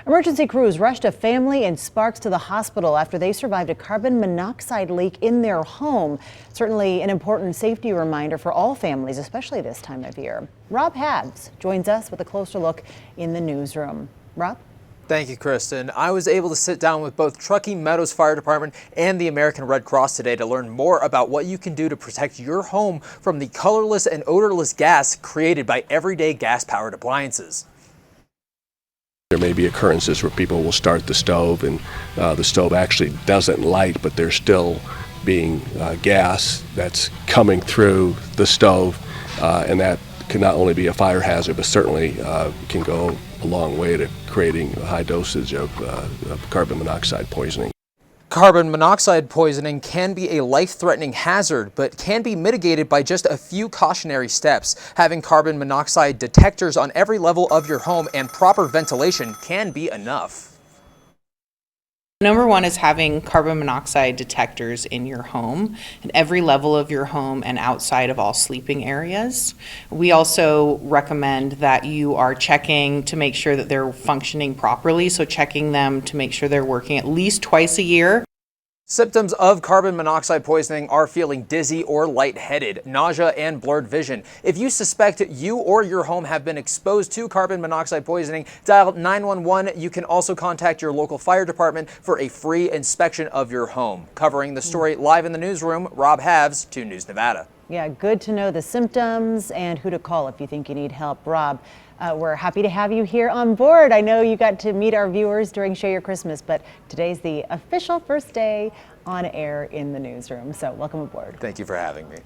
Emergency crews rushed a family in Sparks to the hospital after they survived a carbon monoxide leak in their home. Certainly an important safety reminder for all families, especially this time of year. Rob Habs joins us with a closer look in the newsroom. Rob? Thank you, Kristen. I was able to sit down with both Truckee Meadows Fire Department and the American Red Cross today to learn more about what you can do to protect your home from the colorless and odorless gas created by everyday gas-powered appliances. There may be occurrences where people will start the stove and the stove actually doesn't light, but there's still being gas that's coming through the stove, and that can not only be a fire hazard, but certainly can go a long way to creating a high dosage of carbon monoxide poisoning. Carbon monoxide poisoning can be a life-threatening hazard, but can be mitigated by just a few cautionary steps. Having carbon monoxide detectors on every level of your home and proper ventilation can be enough. Number one is having carbon monoxide detectors in your home, at every level of your home and outside of all sleeping areas. We also recommend that you are checking to make sure that they're functioning properly, so checking them to make sure they're working at least twice a year. Symptoms of carbon monoxide poisoning are feeling dizzy or lightheaded, nausea, and blurred vision. If you suspect you or your home have been exposed to carbon monoxide poisoning, dial 911. You can also contact your local fire department for a free inspection of your home. Covering the story live in the newsroom, Rob Habs, 2 News Nevada. Yeah, good to know the symptoms and who to call if you think you need help. Rob, we're happy to have you here on board. I know you got to meet our viewers during Share Your Christmas, but today's the official first day on air in the newsroom. So welcome aboard. Thank you for having me.